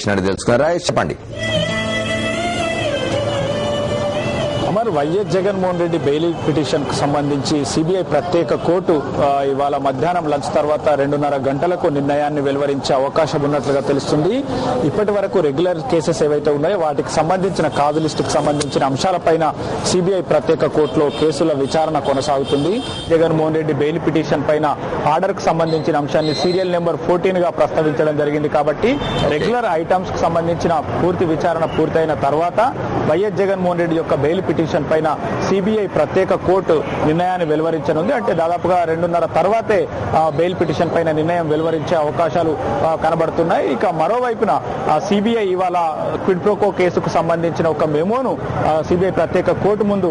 తెలుసుకున్నారా చెప్పండి. మరి YS Jaganmohan Reddy bail petition కు సంబంధించి సిబిఐ ప్రత్యేక కోర్టు ఇవాళ మధ్యాహ్నం లంచ్ తర్వాత 2.5 గంటలకు నిర్ణయాన్ని వెలువరించే అవకాశం ఉన్నట్లుగా తెలుస్తుంది. ఇప్పటి వరకు రెగ్యులర్ కేసెస్ ఏవైతే ఉన్నాయో వాటికి సంబంధించిన కాజు లిస్టుకు సంబంధించిన అంశాలపైన సిబిఐ ప్రత్యేక కోర్టులో కేసుల విచారణ కొనసాగుతుంది. జగన్మోహన్ రెడ్డి బెయిల్ పిటిషన్ పైన ఆర్డర్ కు సంబంధించిన అంశాన్ని సీరియల్ నెంబర్ 14 గా ప్రస్తావించడం జరిగింది. కాబట్టి రెగ్యులర్ ఐటమ్స్ కు సంబంధించిన పూర్తి విచారణ పూర్తయిన తర్వాత వైఎస్ జగన్మోహన్ రెడ్డి యొక్క బెయిల్ పిటిషన్ పైన సిబిఐ ప్రత్యేక కోర్టు నిర్ణయాన్ని వెలువరించనుంది. అంటే దాదాపుగా 2.5 తర్వాతే బెయిల్ పిటిషన్ పైన నిర్ణయం వెలువరించే అవకాశాలు కనబడుతున్నాయి. ఇక మరోవైపున సిబిఐ ఇవాళ క్విడ్ ప్రోకో కేసుకు సంబంధించిన ఒక మెమోను సిబిఐ ప్రత్యేక కోర్టు ముందు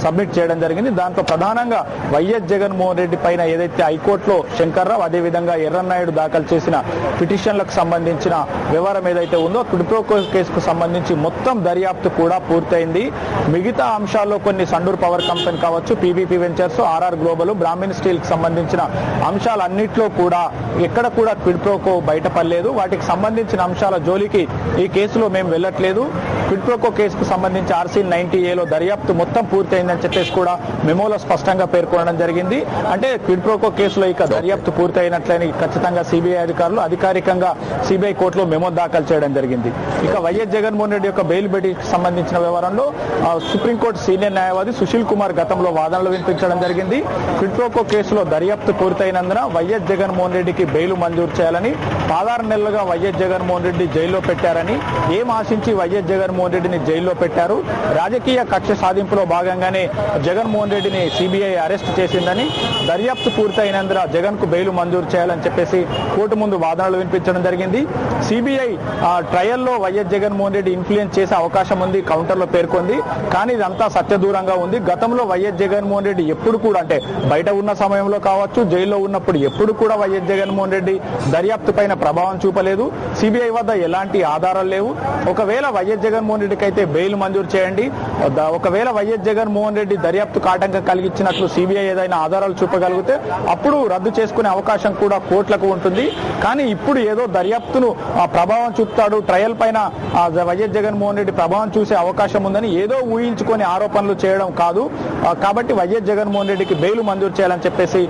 సబ్మిట్ చేయడం జరిగింది. దాంట్లో ప్రధానంగా వైఎస్ జగన్మోహన్ రెడ్డి పైన ఏదైతే హైకోర్టులో శంకర్రావు అదేవిధంగా ఎర్రన్నాయుడు దాఖలు చేసిన పిటిషన్లకు సంబంధించిన వ్యవహారం ఏదైతే ఉందో క్విడ్ ప్రోకో కేసుకు సంబంధించి మొత్తం దర్యాప్తు కూడా పూర్తయింది. మిగతా అంశాల్లో కొన్ని సండూర్ పవర్ కంపెనీ కావచ్చు, PVP ventures, RR global, Brahmani steel కి సంబంధించిన అంశాలన్నింటిలో కూడా ఎక్కడ కూడా క్విడ్ ప్రోకో బయటపడలేదు. వాటికి సంబంధించిన అంశాల జోలికి ఈ కేసులో మేము వెళ్ళట్లేదు. క్విడ్ ప్రోకో కేసుకు సంబంధించి RC90A దర్యాప్తు మొత్తం పూర్తయిందని చెప్పేసి కూడా మెమోలో స్పష్టంగా పేర్కొనడం జరిగింది. అంటే క్విడ్ ప్రోకో కేసులో ఇక దర్యాప్తు పూర్తయినట్లని ఖచ్చితంగా సిబిఐ అధికారులు అధికారికంగా సిబిఐ కోర్టులో మెమో దాఖలు చేయడం జరిగింది. ఇక వైఎస్ జగన్మోహన్ రెడ్డి యొక్క బెయిల్ పిటిషన్ సంబంధించిన వ్యవహారంలో సుప్రీంకోర్టు సీనియర్ న్యాయవాది సుశీల్ కుమార్ గతంలో వాదనలు వినిపించడం జరిగింది. క్విడ్ ప్రోకో కేసులో దర్యాప్తు పూర్తయినందున వైఎస్ జగన్మోహన్ రెడ్డికి బెయిల్ మంజూరు చేయాలని 16 నెలలుగా వైఎస్ జగన్మోహన్ రెడ్డి జైల్లో పెట్టారని, ఏం ఆశించి వైఎస్ జగన్మోహన్ రెడ్డిని జైల్లో పెట్టారు, రాజకీయ కక్ష సాధింపులో భాగంగానే జగన్మోహన్ రెడ్డిని సిబిఐ అరెస్ట్ చేసిందని, దర్యాప్తు పూర్తయినందున జగన్ కు బెయిల్ మంజూరు చేయాలని చెప్పేసి కోర్టు ముందు వాదనలు వినిపించడం జరిగింది. సిబిఐ ట్రయల్లో వైఎస్ జగన్మోహన్ రెడ్డి ఇన్ఫ్లుయెన్స్ చేసే అవకాశం ఉంది కౌంటర్లో పేర్కొంది. కానీ ఇదంతా సత్యదూరంగా ఉంది. గతంలో వైఎస్ జగన్మోహన్ రెడ్డి ఎప్పుడు కూడా, అంటే బయట ఉన్న సమయంలో కావచ్చు, జైల్లో ఉన్నప్పుడు ఎప్పుడు కూడా వైఎస్ జగన్మోహన్ రెడ్డి దర్యాప్తు పైన ప్రభావం చూపలేదు. సిబిఐ వద్ద ఎలాంటి ఆధారాలు లేవు. ఒకవేళ వైఎస్ జగన్మోహన్ రెడ్డికి అయితే బెయిల్ మంజూరు చేయండి, ఒకవేళ వైఎస్ జగన్మోహన్ రెడ్డి దర్యాప్తుకు ఆటంకం కలిగించినట్లు సిబిఐ ఏదైనా ఆధారాలు చూపగలిగితే అప్పుడు రద్దు చేసుకునే అవకాశం కూడా కోర్టులకు ఉంటుంది. కానీ ఇప్పుడు ఏదో దర్యాప్తును ప్రభావం చూపుతాడు, ట్రయల్ పైన వైఎస్ జగన్మోహన్ రెడ్డి ప్రభావం చూసే అవకాశం ఉందని ఏదో ఊహించుకొని ఆరోపణలు చేయడం కాదు. కాబట్టి వైఎస్ జగన్మోహన్ రెడ్డికి బెయిల్ మంజూరు చేయాలని చెప్పేసి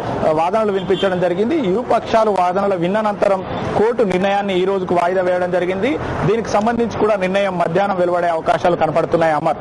వాదనలు వినిపించడం జరిగింది. ఇరు పక్షాలు వాదనలు విన్ననంతరం కోర్టు నిర్ణయాన్ని ఈ రోజుకు వాయిదా వేయడం జరిగింది. దీనికి సంబంధించి కూడా నిర్ణయం మధ్యాహ్నం వెలువడే అవకాశాలు కనపడుతున్నాయి. అమర్.